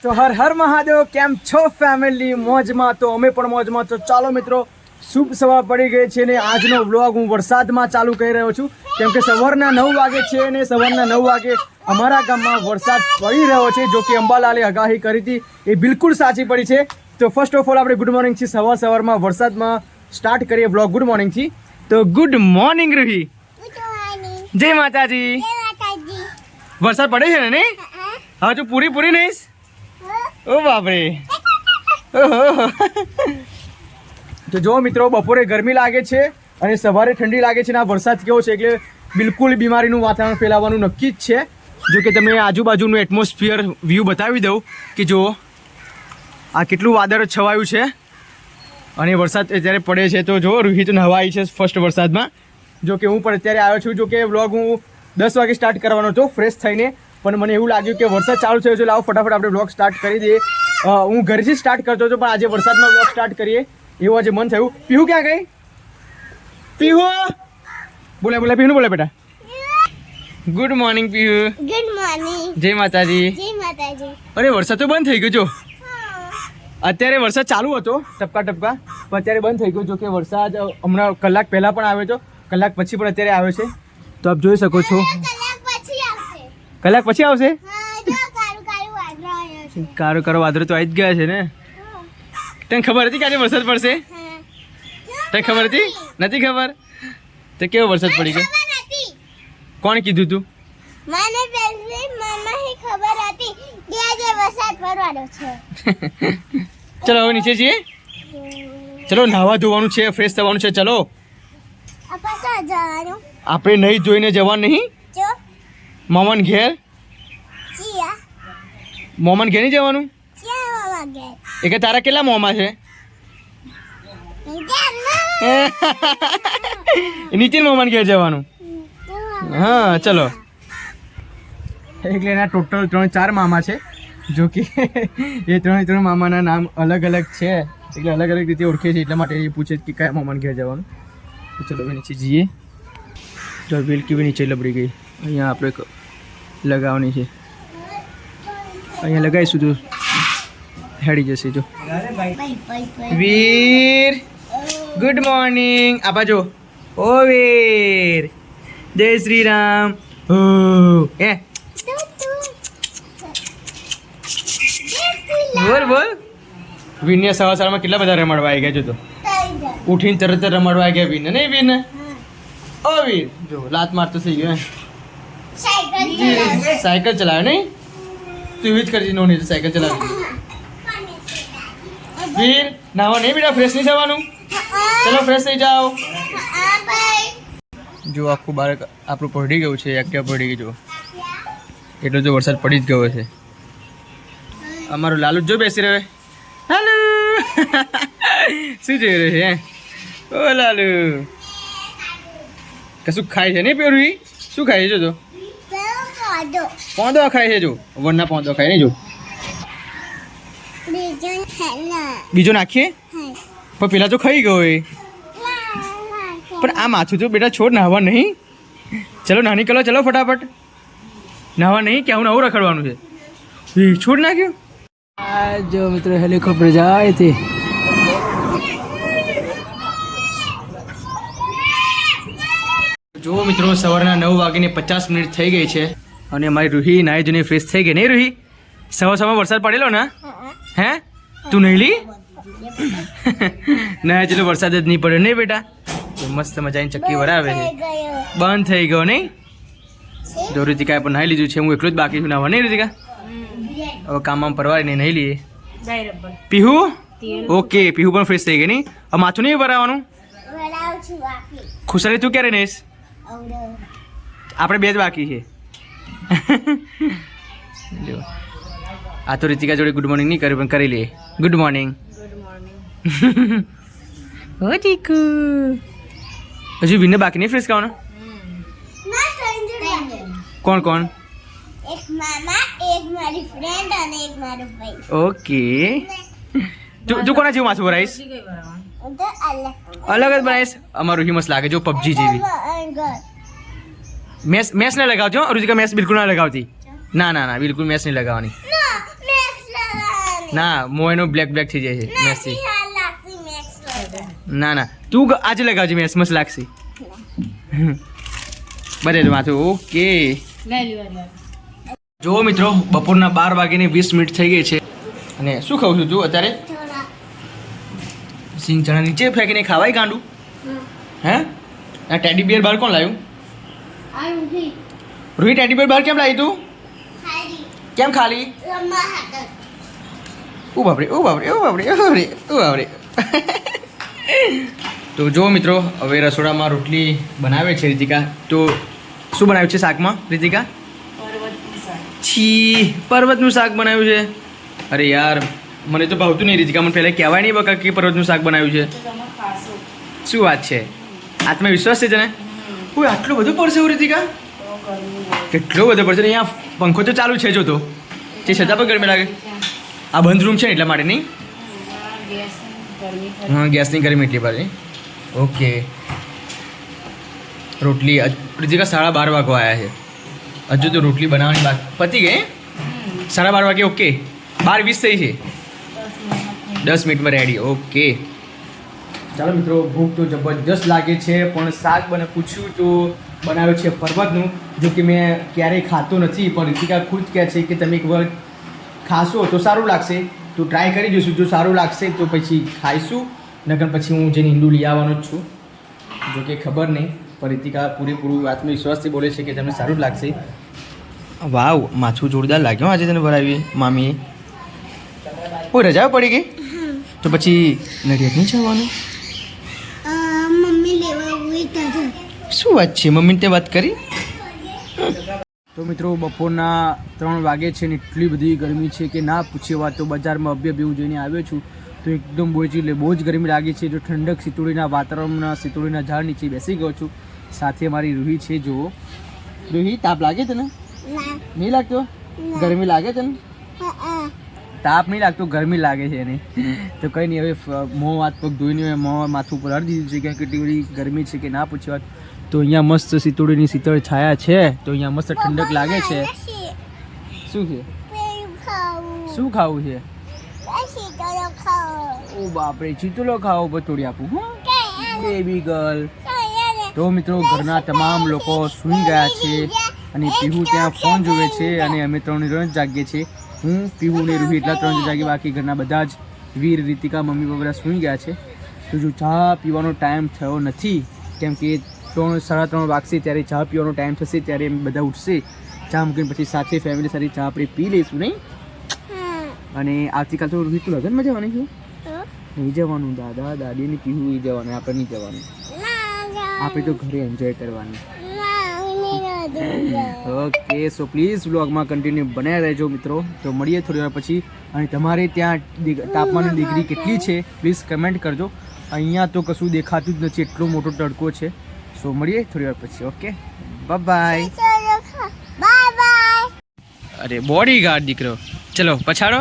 તો હર હર મહાદેવ, કેમ છો ફેમિલી? મોજમાં? તો અમે પણ મોજમાં. તો ચાલો મિત્રો, શુભ સવાર પડી ગઈ છે ને આજનો વ્લોગ હું વરસાદમાં ચાલુ કરી રહ્યો છું, કેમ કે સવારના 9 વાગે છે ને સવારના 9 વાગે અમારા ગામમાં વરસાદ પડી રહ્યો છે. જો કે અંબાલાલે આગાહી કરી હતી એ બિલકુલ સાચી પડી છે. તો ફર્સ્ટ ઓફ ઓલ આપણે ગુડ મોર્નિંગ થી સવારમાં વરસાદમાં સ્ટાર્ટ કરીએ વ્લોગ ગુડ મોર્નિંગ થી. તો ગુડ મોર્નિંગ રૂહી. જય માતાજી. વરસાદ પડે છે ને? હા, તું પૂરી નહીશ? ઓ બાપરે. તો જો મિત્રો, બપોરે ગરમી લાગે છે અને સવારે ઠંડી લાગે છે ને આ વરસાદ કેવો છે એટલે બિલકુલ બીમારીનું વાતાવરણ ફેલાવાનું નક્કી જ છે. જો કે તમને આજુબાજુનું એટમોસ્ફિયર વ્યૂ બતાવી દઉં કે જુઓ આ કેટલું વાદળ છવાયું છે અને વરસાદ અત્યારે પડે છે. તો જો રૂહી તો નહાઈ છે ફર્સ્ટ વરસાદમાં. જો કે હું પણ અત્યારે આવ્યો છું. જો કે વ્લોગ હું 10 વાગે સ્ટાર્ટ કરવાનો હતો ફ્રેશ થઈને, પણ મને એવું લાગ્યું કે વરસાદ ચાલુ થયો છે, લાવો ફટાફટ આપણે વ્લોગ સ્ટાર્ટ કરી દઈએ. હું ઘરેથી સ્ટાર્ટ કરતો હતો પણ આજે વરસાદમાં વ્લોગ સ્ટાર્ટ કરીએ એવું આજે મન થયું. પીહુ ક્યાં ગઈ? પીહુ બોલે પીહુ બોલે બેટા. Good morning Pihu. Good morning. જય માતાજી. જય માતાજી. અરે વરસાદ તો બંધ થઈ ગયો. જો અત્યારે વરસાદ ચાલુ હતો ટપકા પણ અત્યારે બંધ થઈ ગયો. જો કે વરસાદ હમણાં કલાક પહેલાં પણ આવ્યો હતો, કલાક પછી પણ અત્યારે આવ્યો છે. તો આપ જોઈ શકો છો. કલાક પછી આવશે. કારો વાદળો તો આવી જ ગયા છે ને. તને ખબર હતી કે આજે વરસાદ પડશે? તને ખબર હતી? નથી ખબર? તો કેવો વરસાદ પડી ગયો? કોણ કીધું તું? મને પહેલી મમ્માની ખબર હતી કે આજે વરસાદ પડવાનો છે. ચલો હવે નીચે જઈએ. ચલો નાહવા ધોવાનું છે, ફ્રેશ થવાનું છે. ચલો આપા તો જવાનું. આપણે નહીં ધોઈને જવાનું નહીં? જો મોમન ઘેર. ચિયા મોમન ઘેર નહીં જવાનું? ચિયા વાગે એ કે તારા કેટલા મોમાં છે? નીતિન મોમન ઘેર જવાનું. હા ચલો. એટલે એના ટોટલ 3-4 મામા છે. જો કે એ 3 મામાના નામ અલગ અલગ છે એટલે અલગ અલગ રીતે ઓળખે છે, એટલા માટે એ પૂછે કે કયા મામાને ઘેર જવાનું. તો ચલો હવે નીચે જઈએ. તો વેલકી બી નીચે લબડી ગઈ. અહીંયા આપણે લગાવવાની છે. અહીંયા લગાવીશું તો હેડી જશે. જો વીર ગુડ મોર્નિંગ. આ બાજુ ઓ વીર, જય શ્રી રામ. ઓ એ બોલ. વીરને સવારમાં કેટલા બધા રમાડવા આવી ગયા. જો તો ઉઠીને તરત રમાડવા આવી ગયા વીરને. નહીં વીરને? ઓ વીર જો લાત મારતો થઈ ગયો. સાયકલ ચલાવે નહીં? તું એવી જ કરજી. નો નહીં સાયકલ ચલાવી. વીર નાવા નહીં બેટા, ફ્રેશ નહીં થવાનું? ચલો ફ્રેશ થઈ જાઓ. જો આખું બાળક આપણું પડી ગયું છે, એક્ટિવા પડી ગઈ. જો એટલો જો વરસાદ પડી જ ગયો છે. અમારો લાલુ જો બેસી રહ્યો. હાલો શું જોઈ રહ્યો છે? ઓ લાલુ કશું ખાય છે નહીં? પેરું શું ખાય છે? જો પોંદો ખાય છે. જો વરના પોંદો ખાય નહીં. જો બીજો નાખીએ પણ પેલા તો ખાઈ ગયો એ. પણ આ માથું તો બેટા છોડ, નાહવા નહીં. ચલો નાની કલો, ચલો ફટાફટ નાહવા નહીં કે હું નવું રખડવાનું છે. છોડ નાખ્યું. આ જો મિત્રો હેલિકોપ્ટર જાય છે. જો મિત્રો સવારના 9:50 થઈ ગઈ છે અને અમારી રૂહી નાહી ધોઈને ફ્રેશ થઈ ગઈ. નહીં રૂહી? સવારમાં વરસાદ પડેલો ને? હે તું નહીં લી? ના ચલો વરસાદ જ નહીં પડ્યો નહીં બેટા? મસ્ત મજાની ચક્કી વરાવે છે. બંધ થઈ ગયો નહીં? જો ઋતિકાએ પણ નાહી લીધું છે. હું એકલો જ બાકી છું નાહવા. નહીં ઋતિકા? હવે કામમાં પરવારીને નહીં લઈએ. પીહુ ઓકે, પીહુ પણ ફ્રેશ થઈ ગઈ નહીં? હવે માથું નહીં ભરાવાનું? ખુશાલી તું ક્યારે નહીશ? આપણે 2 જ બાકી છે. જો આ તો રિતિકા જોડે ગુડ મોર્નિંગ નહીં કર્યું પણ કરી લઈએ. Good morning. ઓ ટીકુ હજુ વિને બાકી નહીં ફ્રેશ ખાવાનો? કોણ? એક મામા, એક મારી ફ્રેન્ડ અને એક મારો ભાઈ. ઓકે. તું કોના જેવું માથું ભરાઈશ? અલગ જ બનાવીશ. અમારું હિમસ લાગે જો પબજી જેવી. મેસ ના લગાવજો રુચિકા, મેસ બિલકુલ ના લગાવતી. ના બિલકુલ મેસ નહીં લગાવવાની. ના મોયનો બ્લેક થઈ જાય છે મેસી ના ના તું આજે લગાવજે મેસ મસ્ત લાગશે બરે માથું ઓકે જો મિત્રો બપોરના 12:20 થઈ ગઈ છે અને શું ખાઉં છું તું અત્યારે સિંગ ચણા નીચે ફેંકીને ખવાય ગાંડું હે આ ટેડી બિયર બહાર કોણ લાવ્યું રોહિત ટેડી બિયર બહાર કેમ લાવી તું કેમ ખાલી ઓ બાપરે તો જો મિત્રો હવે રસોડામાં રોટલી બનાવે છે રીતિકા તો શું બનાવ્યું છે શાકમાં રીતિકા પર્વતનું શાક બનાવ્યું છે અરે યાર મને તો ભાવતું નહીં રીતિકા મને પહેલાં કહેવાય નહીં બકા કે પર્વતનું શાક બનાવ્યું છે શું વાત છે આત્મવિશ્વાસ છે તને કોઈ આટલું બધું પડશે એવું રીતિકા કેટલો બધો પડશે અહીંયા પંખો તો ચાલુ છે જો તો તે છતાં પણ ગરમી લાગે આ બંધ રૂમ છે ને એટલા માટે નહીં હા ગેસની ગરમી એટલી પડે ઓકે રોટલી રીતિકા 12:30 વાગવા આવ્યા છે હજુ તો રોટલી બનાવવાની બાકી પતી ગઈ 12:30 વાગે ઓકે 12:20 થઈ છે 10 મિનિટમાં રેડી ઓકે ચાલો મિત્રો ભૂખ તો જબરજસ્ત લાગે છે પણ શાક મને પૂછ્યું તો બનાવ્યું છે પર્વતનું જો કે મેં ક્યારેય ખાતો નથી પણ રીતિકા ખુદ કહે છે કે તમે એકવાર ખાશો તો સારું લાગશે તો ટ્રાય કરી જોઈશું જો સારું લાગશે તો પછી ખાઈશું નકર પછી હું જઈને ઈંડું લઈ આવવાનો જ છું જો કે ખબર નહીં પણ રીતિકા પૂરેપૂરું આત્મવિશ્વાસથી બોલે છે કે તમને સારું જ લાગશે વાવ માથું જોરદાર લાગ્યો આજે તને ભરાવી મામીએ ઓ રજા પડી ગઈ તો પછી નડિયાદ નહીં જવાનું મમ્મી લેવા શું વાત છે મમ્મીને તે વાત કરી તો મિત્રો બપોરના 3 વાગે છે ને એટલી બધી ગરમી છે કે ના પૂછે વાત તો બજારમાં હું જઈને આવ્યો છું તો એકદમ બહુ જ ગરમી લાગે છે જો ઠંડક સિતુડીના વાતાવરણના સિતુડીના ઝાડ નીચે બેસી ગયો છું સાથે મારી રૂહી છે જો રૂહી તાપ લાગે તને નહીં લાગતો ગરમી લાગે તને તાપ નહીં લાગતો ગરમી લાગે છે એને તો કંઈ નહીં હવે મોં હાથ પગ ધોઈને મોં માથું ઉપર હળી દીધું છે કે કેટલી બધી ગરમી છે કે ના પૂછે વાત તો અહીંયા મસ્ત સિતુડીની શીતળ છાયા છે તો અહીંયા મસ્ત ઠંડક લાગે છે શું છે શું ખાવું છે ઓ બાપરે ચીતલો ખાવો બતોડી આપું બેબી ગર્લ તો મિત્રો ઘરના તમામ લોકો સૂઈ ગયા છે અને પીહુ ત્યાં ફોન જોવે છે અને અમે 3 જણ જાગીએ છીએ હું પીહુ ને રૂહી એટલા 3 જણ જાગી બાકી ઘરના બધા જ વીર રીતિકા મમ્મી પપ્પા સૂઈ ગયા છે તો જો ચા પીવાનો ટાઈમ થયો નથી કેમ કે 3-3:30 વાગશે ત્યારે ચા પીવાનો ટાઈમ થશે ત્યારે બધા ઉઠશે ચા મૂકીને પછી સાથે ફેમિલી સાથે ચા આપણે પી લઈશું નહીં અને આવતીકાલ તો રૂહી તું લગ્નમાં જવાની છું નહીં જવાનું દાદા દાદીને પીવું એ જવાનું આપણે નહીં જવાનું આપણે તો ઘરે એન્જોય કરવાનું ઓકે સો પ્લીઝ વ્લોગમાં કન્ટિન્યુ બનાવી રહેજો મિત્રો તો મળીએ થોડી વાર પછી અને તમારે ત્યાં તાપમાનની ડિગ્રી કેટલી છે પ્લીઝ કમેન્ટ કરજો અહીંયા તો કશું દેખાતું જ નથી એટલો મોટો તડકો છે સો મળીએ થોડી વાર પછી ઓકે બાય અરે બોડી ગાર્ડ દીકરો ચલો પછાડો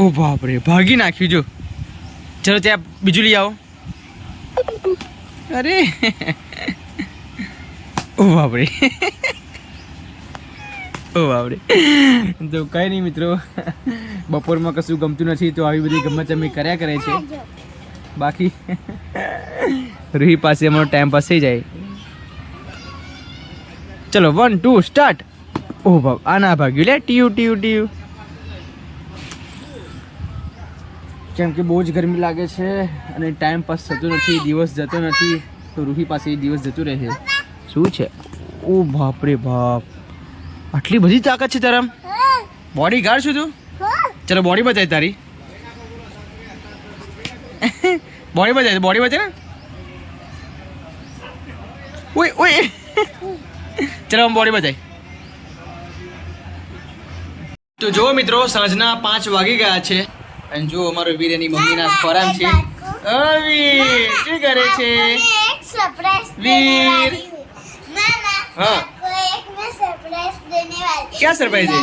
ઓ બાપરે ભાગી નાખ્યું જો ચલો ત્યાં બીજું લઈ આવો અરે ઓ બાપરે ઓ બાપરે તો કંઈ નહીં મિત્રો બપોરમાં કશું ગમતું નથી તો આવી બધી ગમત અમે કર્યા કરે છે બાકી રૂહી પાસે અમારો ટાઈમ પાસ થઈ જાય ચલો 1 2 સ્ટાર્ટ ઓ બાપ આ ના ભાગ્યું લે ટીયુ કેમ કે બહુ જ ગરમી લાગે છે અને ટાઈમ પાસ થતો નથી દિવસ જતો નથી તો રૂહી પાસે દિવસ જતું રહે છે શું છે ઓ બાપરે બાપ આટલી બધી તાકાત છે તારામ બોડી ગાર્ડ છું તું ચલો બોડી બતાય તારી બોડી બતાય ને ઓય ચલો બોડી બતાય તો જો મિત્રો સાંજના 5 વાગી ગયા છે અને જો અમારો વીર એની મમ્મીના ખોરામ છે વીર શું કરે છે વીર हाँ क्या सरप्राइज है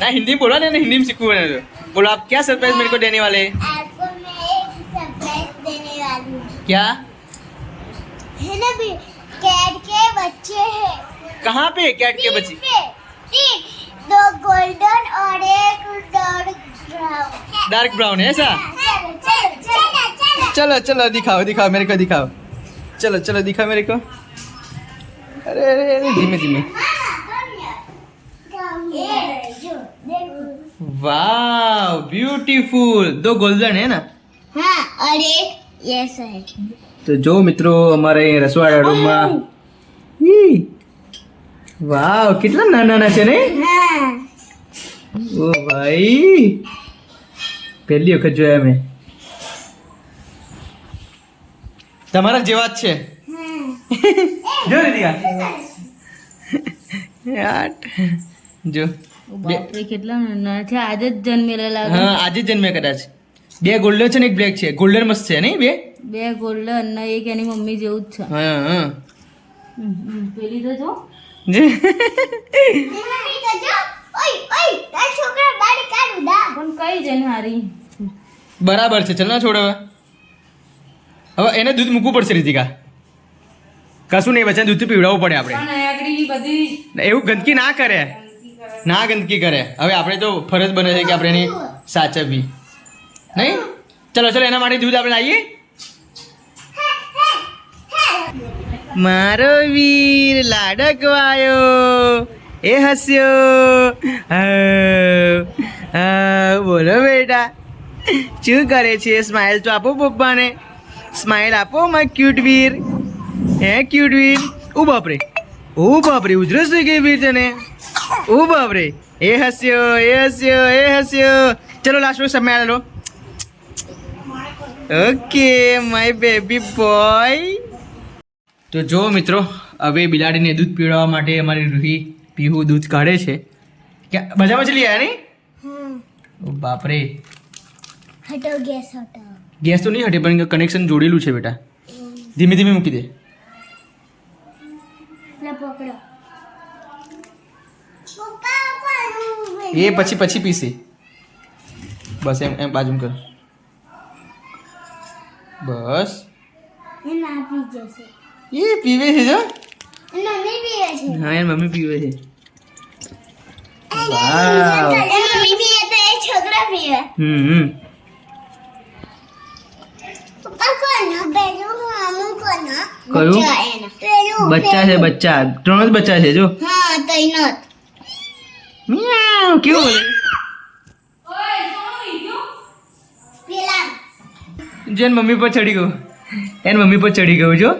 ना हिंदी बोला ना हिंदी में सीखू मैंने तो बोलो आप क्या सरप्राइज मेरे को देने वाले हैं आपको मैं एक सरप्राइज देने वाली हूँ क्या है ना भी कैट के बच्चे हैं कहाँ पे कैट के बच्चे 3 2 गोल्डन और एक डॉग डार्क ब्राउन है ऐसा? चलो चलो चलो दिखाओ दिखाओ मेरे को दिखाओ. चलो चलो दिखाओ मेरे को. अरे अरे अरे धीमे धीमे. वाह ब्यूटीफुल. दो गोल्डन है ना. हाँ और एक ये है. तो जो मित्रों हमारे रसोड़ा रूमમાં વાવ કેટલા નાના નાના છે ને. हाँ ઓ ભાઈ પહેલી વખત જોયા મેં. તમારા જેવા જ છે. જો રીતિકા યાર જો બાપરે કેટલા નાના છે. આજે જ જન્મેલા લાગે. હા આજે જ જન્મે કદાચ. બે ગોલ્ડન છે ને એક બ્લેક છે. ગોલ્ડન મસ્ત છે નહીં બે. બે ગોલ્ડન ને એક એની મમ્મી જેવું જ છે. હા હા પેલી તો જો મમ્મી તો જો ઓય ઓય તાર છોકરા દાઢી કાઢું દા. પણ કઈ જણ હારી. બરાબર છે. ચલ ના છોડ હવે. હવે એને દૂધ મૂકવું પડશે રીતિકા. કશું નહીં બચ્ચા દૂધ પીવડાવવું પડે આપણે. પણ આગળ બધી એવું ગંદકી ના કરે. ના ગંદકી કરે. હવે આપણે તો ફરજ બને છે કે આપણે એની સાચવવી નહીં. ચલો ચલો એના માટે દૂધ આપણે લાવીએ. મારો વીર લાડકવાયો એ હસ્યો. બોલો બેટા શું કરે છે. સ્માઇલ તો આપો પપ્પાને. સ્માઇલ આપો માય ક્યુટ વીર. હે ક્યુટ વીર. ઓ બાપરે ઉધરસ થઈ ગઈ વીર તને. ઓ બાપરે એ હસ્યો એ હસ્યો એ હસ્યો. ચલો લાસ્ટ સ્માઇલ લો. Okay my baby boy. તો જો મિત્રો હવે બિલાડીને દૂધ પીવડાવવા માટે અમારી રૂહી પીહુ દૂધ કાઢે છે. ક્યાં મજામાં ચલી આવ્યા નહીં. हाँ ઓ બાપરે हटो गैस हटो. ગેસ તો નહીં હટે પણ કનેક્શન જોડેલું છે બેટા. ધીમે ધીમે મૂકી દે. ला पकड़ो. पप्पा पानी. એ પછી પીશે. બસ એમ એમ બાજુ કર. બસ ये ना पी जैसे. એ પીવે છે જો. मम्मी पी है. હા યાર મમ્મી પીવે છે. मम्मी पी है तो ये छोकरा पी है. હમ पप्पा को ना बेजो मामू को ना. कયું? बच्चा है ना. पेलू. બચ્ચા છે બચ્ચા. 3 જ બચ્ચા છે જો. हाँ तैनो. મિયાઉ કેવું બોલે. पेला. જેન મમ્મી પર ચડી ગયું. એન મમ્મી પર ચડી ગયું જો.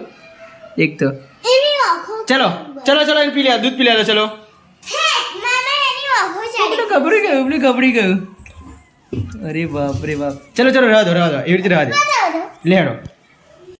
એક તો એની આંખો. ચલો ચલો ચલો એને પી લે દૂધ પી લે ચલો. હે મામા એની આંખો ચડી. ગબડી ગયું. અરે બાપ રે બાપ. ચલો ચલો રહેવા દો એવી રીતે રહેવા દે. બતાવો. લે હેડો.